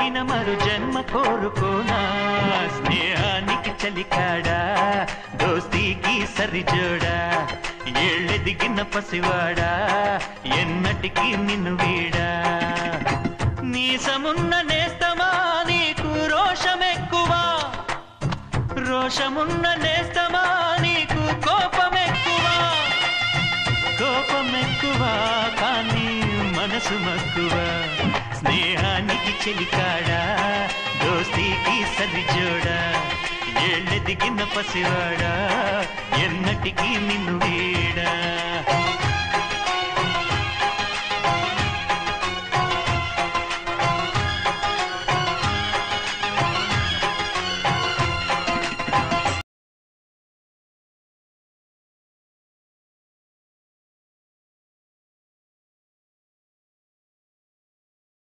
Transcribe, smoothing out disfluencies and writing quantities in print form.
పైన మరు జన్మ కోరుకోనా స్నేహానికి చలికాడా దోస్తీకి సరిజోడా ఏళ్ళెదిగిన పసివాడా ఎన్నటికి నిన్ను వీడా నీసమున్న నేస్తమా నీకు రోషమెక్కువా రోషమున్న నేస్తమా నీకు కోపమెక్కువా కోపమెక్కువా కానీ మనసు మక్కువా స్నేహానికి చెలికాడా దోస్తీకి సరిజోడా ఏళ్ళెదిగిన పసివాడా ఎన్నటికి నిన్ను వీడా